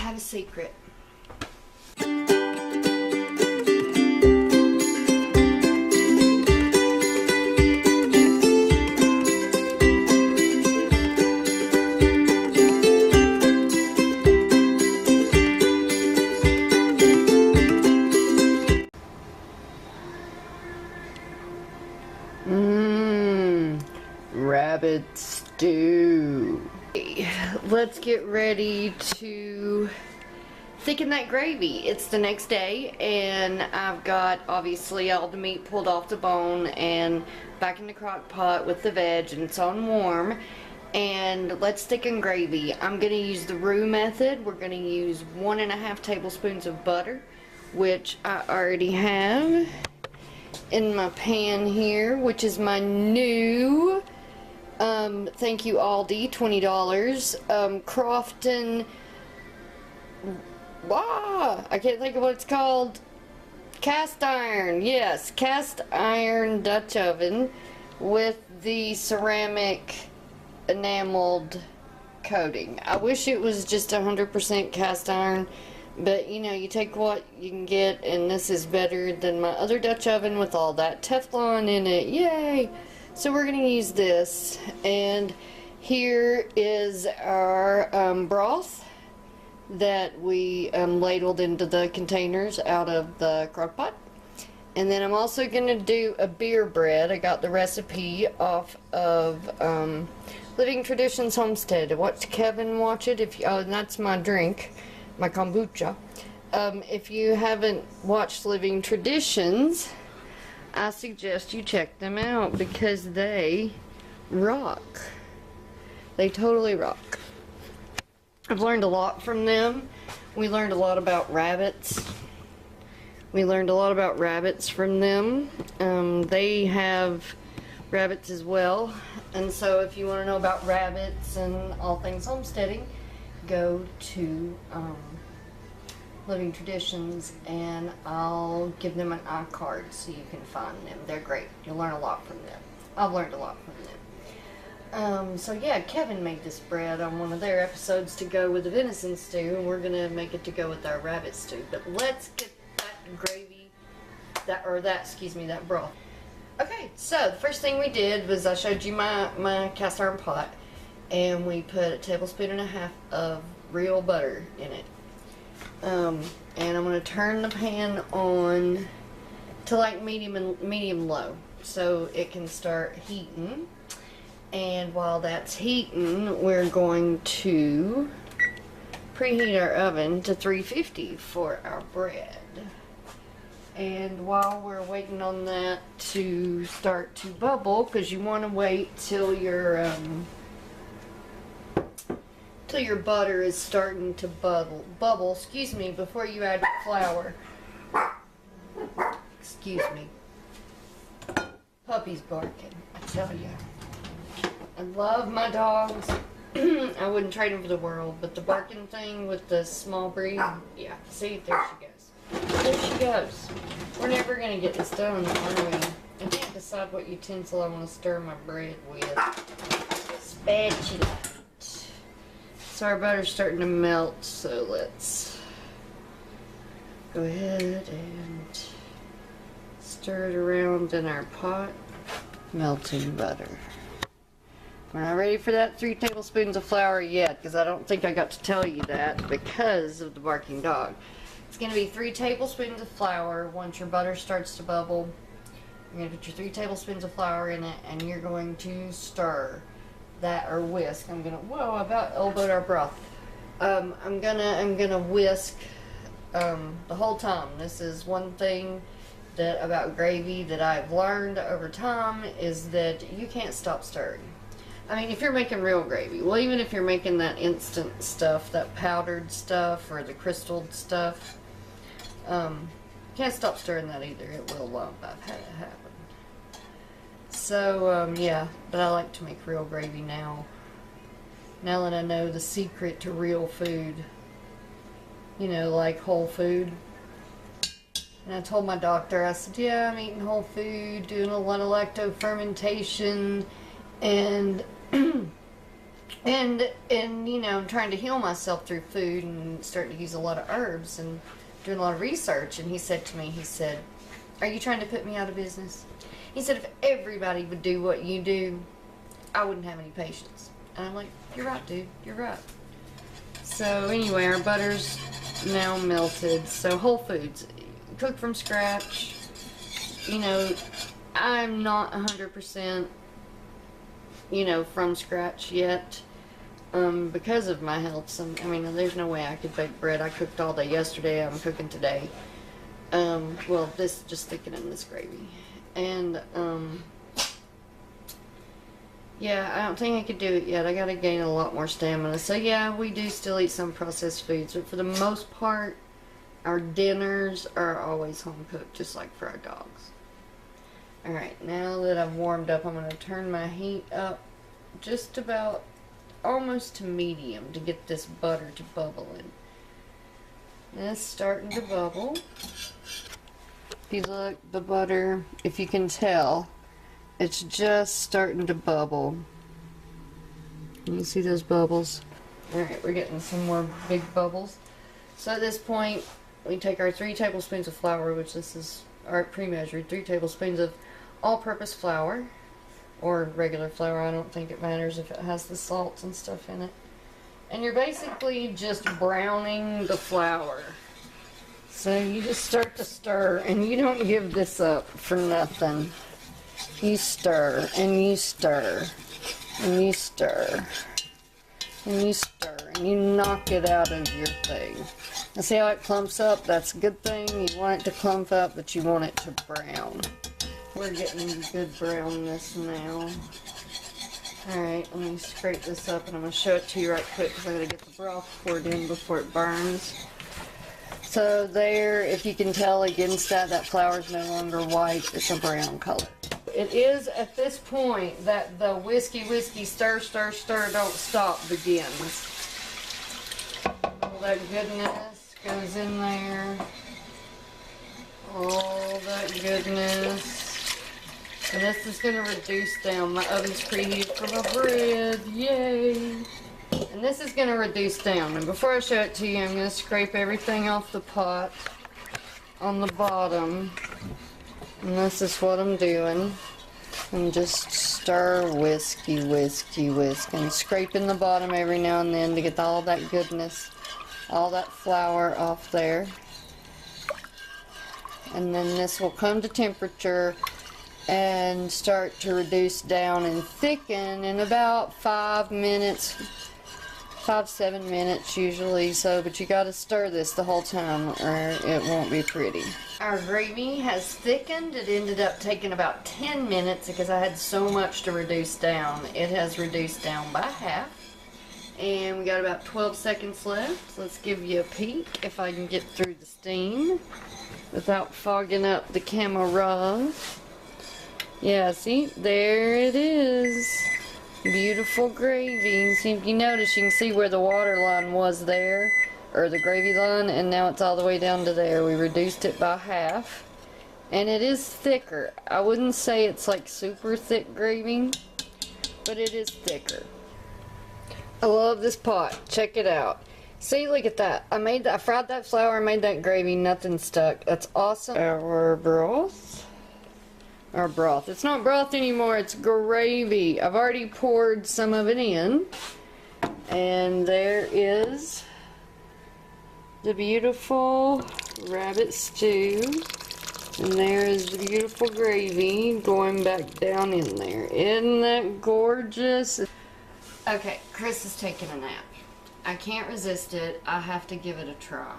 have a secret. Rabbit stew. Let's get ready to thicken that gravy. It's the next day and I've got obviously all the meat pulled off the bone and back in the crock pot with the veg, and it's on warm. And let's thicken gravy. I'm going to use the roux method. We're going to use 1.5 tablespoons of butter, which I already have in my pan here, which is my new thank you Aldi, $20 Crofton, I can't think of what it's called, cast iron, yes, cast iron Dutch oven with the ceramic enameled coating. I wish it was just 100% cast iron, but you know, you take what you can get, and this is better than my other Dutch oven with all that Teflon in it. Yay! So we're going to use this, and here is our broth that we ladled into the containers out of the crock pot. And then I'm also going to do a beer bread. I got the recipe off of Living Traditions Homestead. I watched Kevin watch it. Oh, and that's my drink, my kombucha. If you haven't watched Living Traditions, I suggest you check them out because they rock. They totally rock. I've learned a lot from them. We learned a lot about rabbits. We learned a lot about rabbits from them. They have rabbits as well. And so if you want to know about rabbits and all things homesteading, go to Living Traditions, and I'll give them an iCard so you can find them. They're great. You'll learn a lot from them. I've learned a lot from them. So yeah, Kevin made this bread on one of their episodes to go with the venison stew, and we're gonna make it to go with our rabbit stew. But let's get that gravy, that broth. Okay, so the first thing we did was I showed you my cast iron pot, and we put 1.5 tablespoons of real butter in it. And I'm going to turn the pan on to like medium low so it can start heating. And while that's heating, we're going to preheat our oven to 350 for our bread. And while we're waiting on that to start to bubble, because you want to wait till your butter is starting to bubble, excuse me, before you add your flour. Excuse me. Puppy's barking, I tell you. I love my dogs. I wouldn't trade them for the world, but the barking thing with the small breed, yeah, see, there she goes. There she goes. We're never going to get this done, are we? I can't decide what utensil I want to stir my bread with. Spatula. So our butter's starting to melt, so let's go ahead and stir it around in our pot. Melting butter. We're not ready for that 3 tablespoons of flour yet, because I don't think I got to tell you that because of the barking dog. It's going to be 3 tablespoons of flour. Once your butter starts to bubble, you're going to put your 3 tablespoons of flour in it, and you're going to stir that, or whisk. I'm gonna, whoa, I about elbowed our broth. I'm gonna whisk the whole time. This is one thing that about gravy that I've learned over time, is that you can't stop stirring. I mean, if you're making real gravy, well, even if you're making that instant stuff, that powdered stuff or the crystalled stuff, can't stop stirring that either. It will lump. I've had it happen. So, yeah, but I like to make real gravy now. Now that I know the secret to real food. You know, like whole food. And I told my doctor, I said, yeah, I'm eating whole food, doing a lot of lacto fermentation, and And you know, I'm trying to heal myself through food and starting to use a lot of herbs and doing a lot of research. And he said to me, he said, "Are you trying to put me out of business?" He said, "If everybody would do what you do, I wouldn't have any patience." And I'm like, "You're right, dude. You're right." So anyway, our butter's now melted. So Whole Foods, cooked from scratch. You know, I'm not 100%, you know, from scratch yet. Because of my health. I mean, there's no way I could bake bread. I cooked all day yesterday. I'm cooking today. Well, this, just thickening this gravy. And, yeah, I don't think I could do it yet. I gotta gain a lot more stamina. So yeah, we do still eat some processed foods, but for the most part, our dinners are always home cooked, just like for our dogs. Alright, now that I've warmed up, I'm gonna turn my heat up just about almost to medium to get this butter to bubble in. And it's starting to bubble. If you look, the butter, if you can tell, it's just starting to bubble. Can you see those bubbles? Alright, we're getting some more big bubbles. So at this point, we take our 3 tablespoons of flour, which this is our pre-measured, 3 tablespoons of all-purpose flour, or regular flour. I don't think it matters if it has the salts and stuff in it. And you're basically just browning the flour. So you just start to stir, and you don't give this up for nothing. You stir, and you stir, and you stir, and you stir, and you knock it out of your thing. And see how it clumps up? That's a good thing. You want it to clump up, but you want it to brown. We're getting good brownness now. Alright, let me scrape this up and I'm going to show it to you right quick because I got to get the broth poured in before it burns. So there, if you can tell against that, that flour is no longer white, it's a brown color. It is at this point that the whiskey, stir, stir, stir, don't stop begins. All that goodness goes in there. All that goodness. And this is going to reduce down. My oven's preheated for my bread. Yay! And this is going to reduce down. And before I show it to you, I'm going to scrape everything off the pot on the bottom. And this is what I'm doing. And just stir, whisk, and scraping the bottom every now and then to get all that goodness, all that flour off there. And then this will come to temperature and start to reduce down and thicken in about 5 minutes, 5-7 minutes usually. So, but you got to stir this the whole time or it won't be pretty. Our gravy has thickened. It ended up taking about 10 minutes because I had so much to reduce down. It has reduced down by half. And we got about 12 seconds left. So let's give you a peek if I can get through the steam without fogging up the camera. Yeah, see, there it is. Beautiful gravy. See, if you notice, you can see where the water line was there, or the gravy line, and now it's all the way down to there. We reduced it by half, and it is thicker. I wouldn't say it's like super thick gravy, but it is thicker. I love this pot. Check it out. See, look at that. I fried that flour, made that gravy, nothing stuck. That's awesome. Our broth. It's not broth anymore, it's gravy. I've already poured some of it in. And there is the beautiful rabbit stew. And there is the beautiful gravy going back down in there. Isn't that gorgeous? Okay, Chris is taking a nap. I can't resist it. I have to give it a try.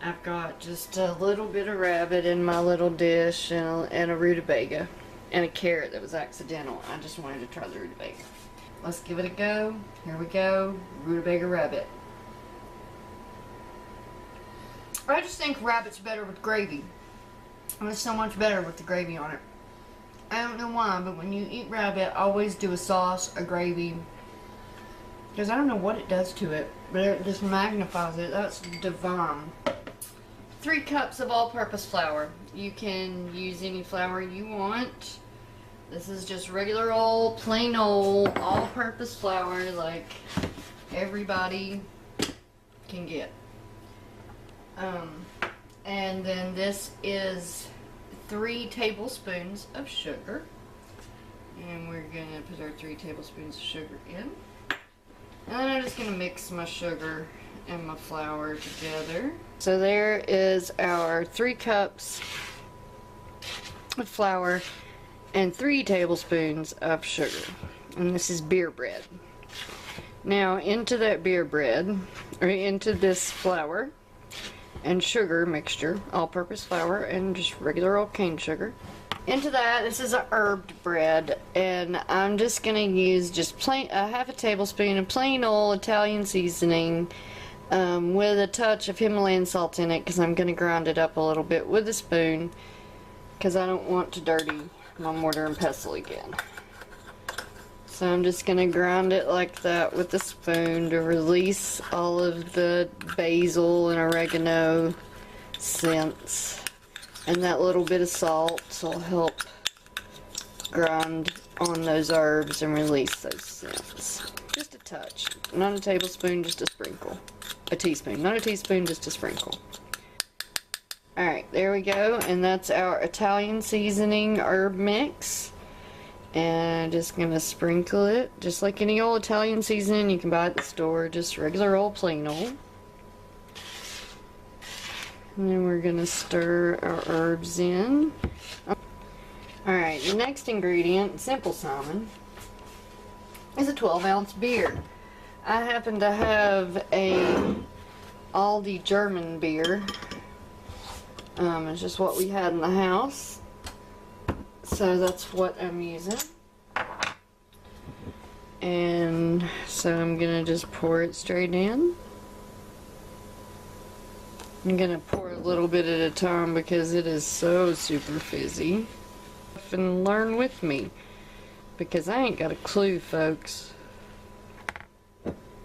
I've got just a little bit of rabbit in my little dish and a rutabaga and a carrot that was accidental. I just wanted to try the rutabaga. Let's give it a go. Here we go. Rutabaga rabbit. I just think rabbit's better with gravy. It's so much better with the gravy on it. I don't know why, but when you eat rabbit, always do a sauce, a gravy. Because I don't know what it does to it, but it just magnifies it. That's divine. 3 cups of all-purpose flour. You can use any flour you want. This is just regular old, plain old, all-purpose flour like everybody can get. And then this is 3 tablespoons of sugar. And we're going to put our 3 tablespoons of sugar in. And then I'm just going to mix my sugar and my flour together. So there is our 3 cups of flour and 3 tablespoons of sugar. And this is beer bread. Now into that beer bread, or into this flour and sugar mixture, all-purpose flour and just regular old cane sugar. Into that, this is a herbed bread, and I'm just going to use just plain, half a tablespoon of plain old Italian seasoning with a touch of Himalayan salt in it, because I'm going to grind it up a little bit with a spoon, because I don't want to dirty my mortar and pestle again. So I'm just going to grind it like that with a spoon to release all of the basil and oregano scents. And that little bit of salt will help grind on those herbs and release those scents. Just a touch. Not a tablespoon, just a sprinkle. A teaspoon. Not a teaspoon, just a sprinkle. Alright, there we go. And that's our Italian seasoning herb mix. And I'm just going to sprinkle it. Just like any old Italian seasoning you can buy at the store. Just regular old plain old. And then we're going to stir our herbs in. Alright, the next ingredient, Simple Simon, is a 12-ounce beer. I happen to have a Aldi German beer. It's just what we had in the house. So that's what I'm using. And so I'm going to just pour it straight in. I'm going to pour a little bit at a time because it is so super fizzy. And learn with me, because I ain't got a clue, folks.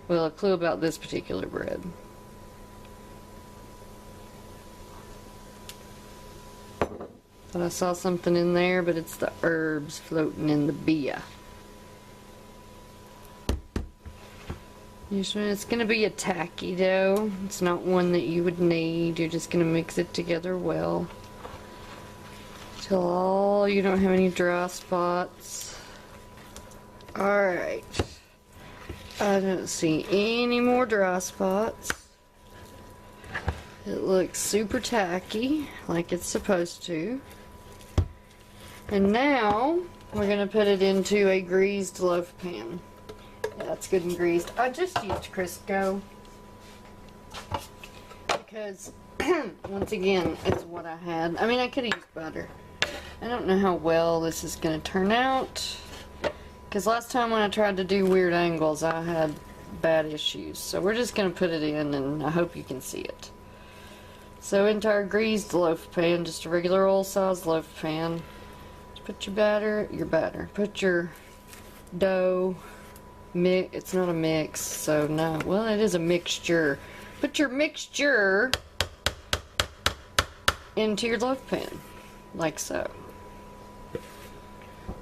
Well, a clue about this particular bread. Thought I saw something in there, but it's the herbs floating in the beer. It's going to be a tacky dough. It's not one that you would need. You're just going to mix it together well. Till you don't have any dry spots. Alright. I don't see any more dry spots. It looks super tacky, like it's supposed to. And now, we're going to put it into a greased loaf pan. Yeah, that's good and greased. I just used Crisco. Because, once again, it's what I had. I mean, I could have used butter. I don't know how well this is going to turn out. Because last time when I tried to do weird angles, I had bad issues. So we're just going to put it in, and I hope you can see it. So into our greased loaf pan, just a regular old size loaf pan. Put your batter, put your dough, it's not a mix, so no, well it is a mixture. Put your mixture into your loaf pan, like so.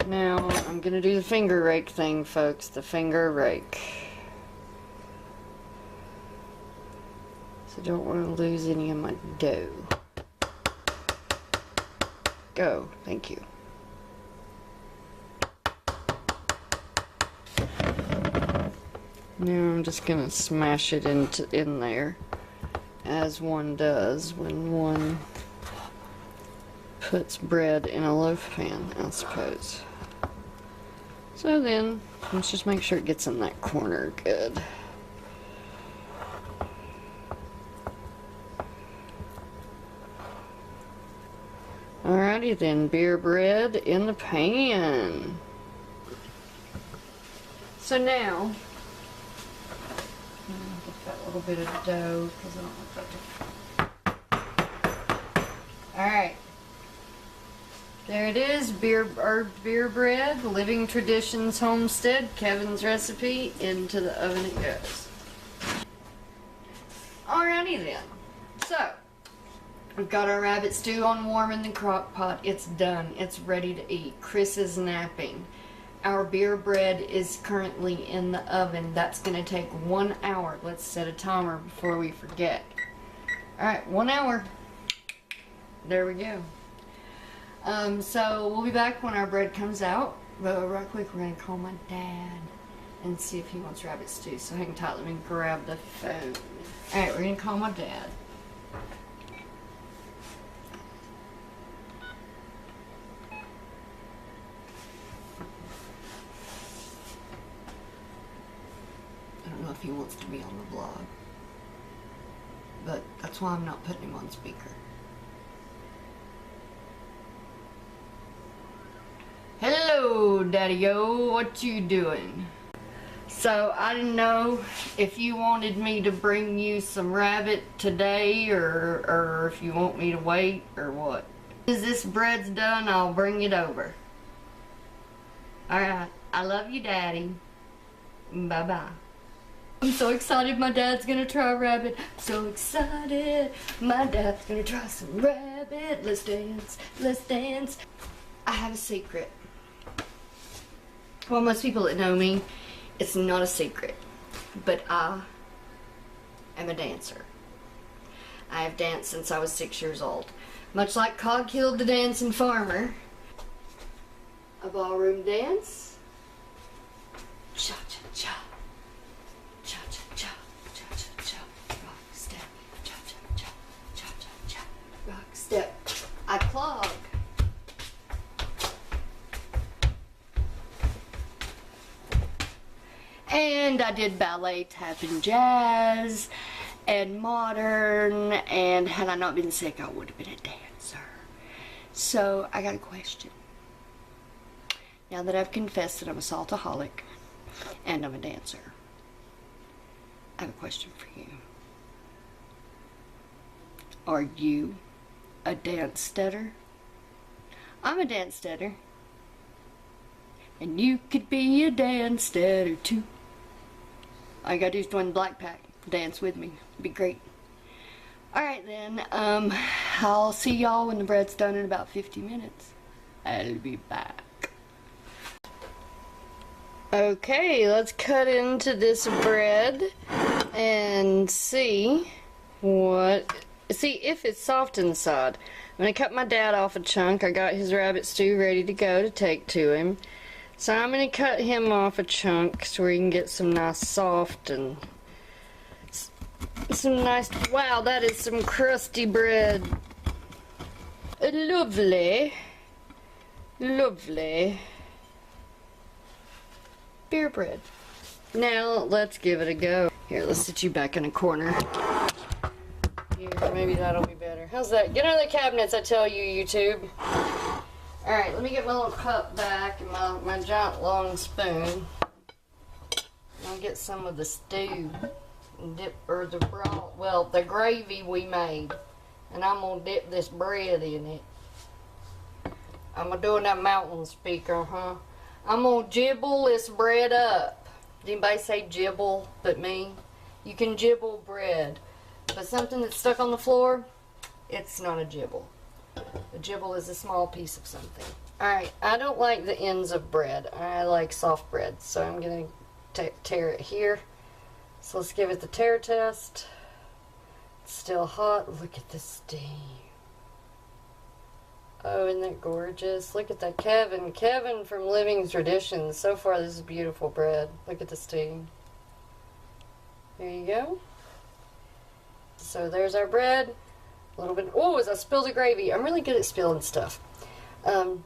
Now, I'm going to do the finger rake thing, folks, the finger rake. So don't want to lose any of my dough. Go, thank you. Now I'm just going to smash it in there, as one does when one puts bread in a loaf pan, I suppose. So then, let's just make sure it gets in that corner good. Alrighty then, beer bread in the pan. So now, get that little bit of dough because I don't want that to. Alright. There it is, beer bread, Living Traditions Homestead, Kevin's recipe. Into the oven it goes. Alrighty then. So, We've got our rabbit stew on warm in the crock pot. It's done. It's ready to eat. Chris is napping. Our beer bread is currently in the oven. That's going to take 1 hour. Let's set a timer before we forget. Alright, 1 hour. There we go. So we'll be back when our bread comes out. But right quick, we're going to call my dad and see if he wants rabbit stew. So hang tight, let me grab the phone. Alright, we're going to call my dad. I don't know if he wants to be on the vlog, but that's why I'm not putting him on speaker. Hello, Daddy-o, what you doing? So, I didn't know if you wanted me to bring you some rabbit today, or if you want me to wait, or what. As this bread's done, I'll bring it over. Alright, I love you, Daddy. Bye-bye. I'm so excited my dad's gonna try rabbit. So excited my dad's gonna try some rabbit. Let's dance, let's dance. I have a secret. Well, most people that know me, it's not a secret, but I am a dancer. I have danced since I was 6 years old. Much like Coghill the Dancing Farmer. A ballroom dance. Cha-cha-cha. Cha-cha-cha. Cha-cha-cha. Rock step. Cha-cha-cha. Cha-cha-cha. Rock step. I clog. And I did ballet, tap, and jazz, and modern, and had I not been sick, I would have been a dancer. So, I got a question. Now that I've confessed that I'm a saltaholic, and I'm a dancer, I have a question for you. Are you a dance stutter? I'm a dance stutter. And you could be a dance stutter too. All you gotta do is join the Black Pack. Dance with me. It'd be great. Alright then, I'll see y'all when the bread's done in about 50 minutes. I'll be back. Okay, let's cut into this bread and see if it's soft inside. I'm gonna cut my dad off a chunk. I got his rabbit stew ready to go to take to him. So I'm going to cut him off a chunk so we can get some nice soft and some nice, wow, that is some crusty bread. Lovely, lovely beer bread. Now let's give it a go. Here, let's sit you back in a corner. Here, maybe that'll be better. How's that? Get under the cabinets, I tell you, YouTube. Alright, let me get my little cup back and my giant long spoon. I'll get some of the stew and dip, or the broth, well, the gravy we made. And I'm going to dip this bread in it. I'm going to do that mountain speaker, huh? I'm going to jibble this bread up. Did anybody say jibble but me? You can jibble bread. But something that's stuck on the floor, it's not a jibble. A jibble is a small piece of something. Alright, I don't like the ends of bread. I like soft bread, so I'm going to tear it here. So let's give it the tear test. It's still hot. Look at the steam. Oh, isn't that gorgeous? Look at that, Kevin. Kevin from Living Traditions. So far, this is beautiful bread. Look at the steam. There you go. So there's our bread. A little bit, oh, as I spill the gravy. I'm really good at spilling stuff. A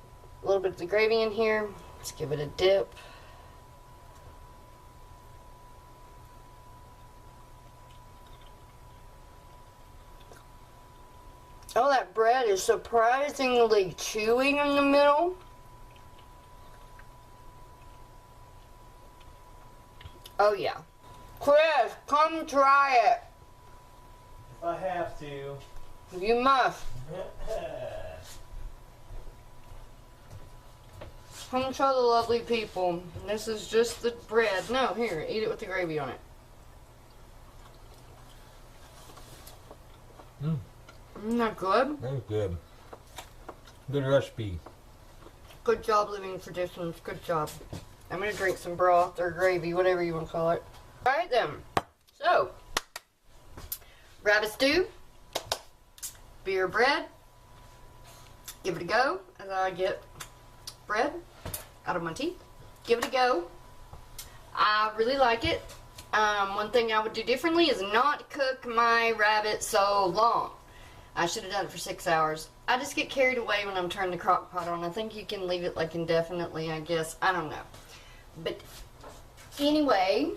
little bit of the gravy in here. Let's give it a dip. Oh, that bread is surprisingly chewy in the middle. Oh, yeah. Chris, come try it. If I have to. You must. Come try the lovely people. This is just the bread. No, here, eat it with the gravy on it. Isn't that good? That's good. Good recipe. Good job living traditions. Good job. I'm going to drink some broth or gravy, whatever you want to call it. Alright then. So, rabbit stew, beer bread. Give it a go as I get bread out of my teeth. Give it a go. I really like it. One thing I would do differently is not cook my rabbit so long. I should have done it for 6 hours. I just get carried away when I'm turning the crock pot on. I think you can leave it like indefinitely, I guess. I don't know. But anyway,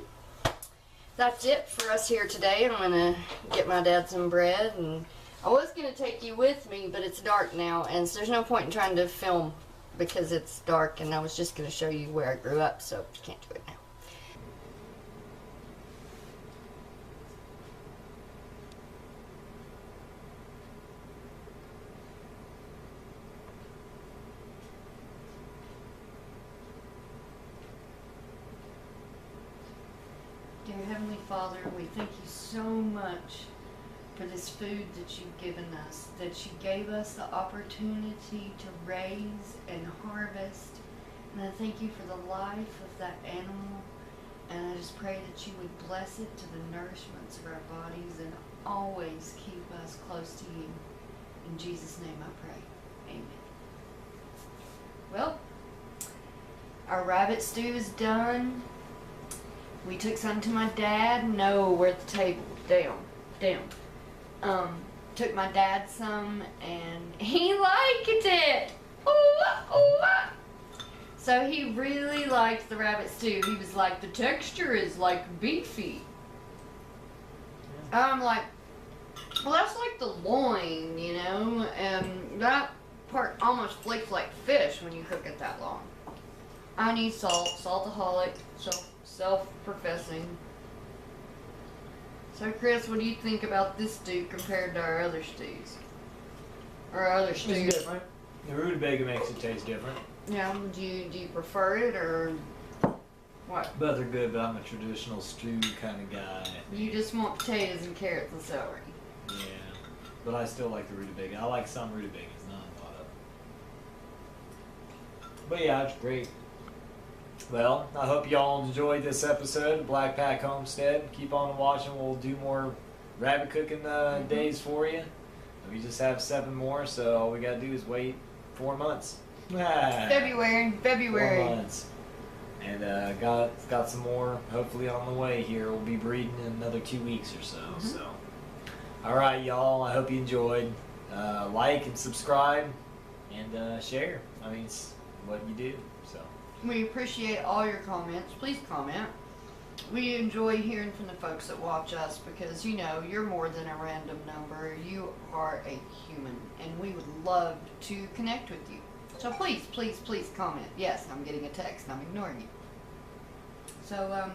that's it for us here today. I'm going to get my dad some bread. And I was going to take you with me, but it's dark now. And so there's no point in trying to film because it's dark. And I was just going to show you where I grew up, so you can't do it now. Dear Heavenly Father, we thank you so much for this food that you've given us, that you gave us the opportunity to raise and harvest. And I thank you for the life of that animal. And I just pray that you would bless it to the nourishments of our bodies and always keep us close to you. In Jesus' name I pray. Amen. Well, our rabbit stew is done. We took some to my dad. No, we're at the table. Down. Took my dad some, and he liked it. Ooh. So he really liked the rabbit stew. He was like, the texture is like beefy. I'm like, well, that's like the loin, you know, and that part almost flakes like fish when you cook it that long. I need salt, saltaholic, self-professing. So, Chris, what do you think about this stew compared to our other stews? Or our other stews? It's different. The rutabaga makes it taste different. Yeah, do you prefer it or what? Both are good, but I'm a traditional stew kind of guy. You just want potatoes and carrots and celery. Yeah, but I still like the rutabaga. I like some rutabagas, not a lot of them. But yeah, it's great. Well, I hope y'all enjoyed this episode of Black Pack Homestead. Keep on watching. We'll do more rabbit cooking days for you. We just have 7 more, so all we got to do is wait 4 months. February. 4 months. And got some more hopefully on the way here. We'll be breeding in another 2 weeks or so. So, all right, y'all. I hope you enjoyed. Like and subscribe and share. I mean, it's what you do. So. We appreciate all your comments. Please comment. We enjoy hearing from the folks that watch us because, you know, you're more than a random number. You are a human, and we would love to connect with you. So please, please, please comment. Yes, I'm getting a text. I'm ignoring you. So,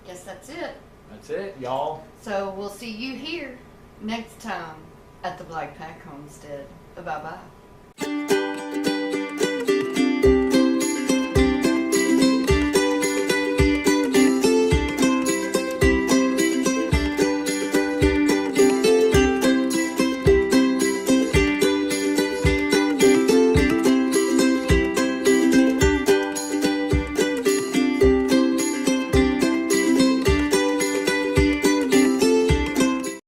guess that's it. That's it, y'all. So we'll see you here next time at the Black Pack Homestead. Bye-bye.